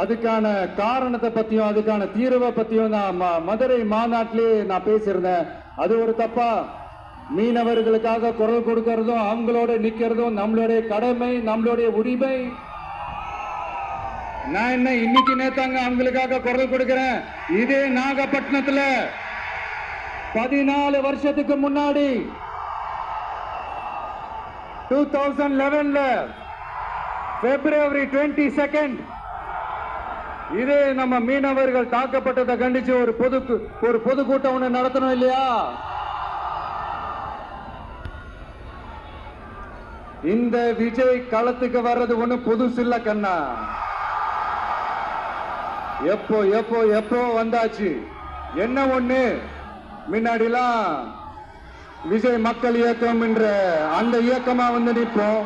அதுக்கான காரணத்தை பத்தியும் அதுக்கான தீர்வை பத்தியும் நான் மதுரை மாநாட்டிலே நான் பேசியிருந்தேன். அது ஒரு தப்பா? மீனவர்களுக்காக குரல் கொடுக்கறதும் அவங்களோட நிக்கிறதும் நம்மளுடைய கடமை, நம்மளுடைய உரிமை. நான் என்ன இன்னைக்கு நேத்தாங்க அவங்களுக்காக குரல் கொடுக்கிறேன். இதே நாகப்பட்டினத்துல 14 வருஷத்துக்கு முன்னாடி 2011 February 22 இதே நம்ம மீனவர்கள் தாக்கப்பட்டதை கண்டிச்சு ஒரு பொதுக்கூட்டம் ஒண்ணு நடத்தணும் இல்லையா? இந்த விஜய் களத்துக்கு வர்றது ஒண்ணு புதுசு இல்ல கண்ணா. எப்போ எப்போ எப்போ வந்தாச்சு. என்ன ஒண்ணு, முன்னாடிலாம் விஜய் மக்கள் இயக்கம் என்ற அந்த இயக்கமா வந்து நிற்போம்.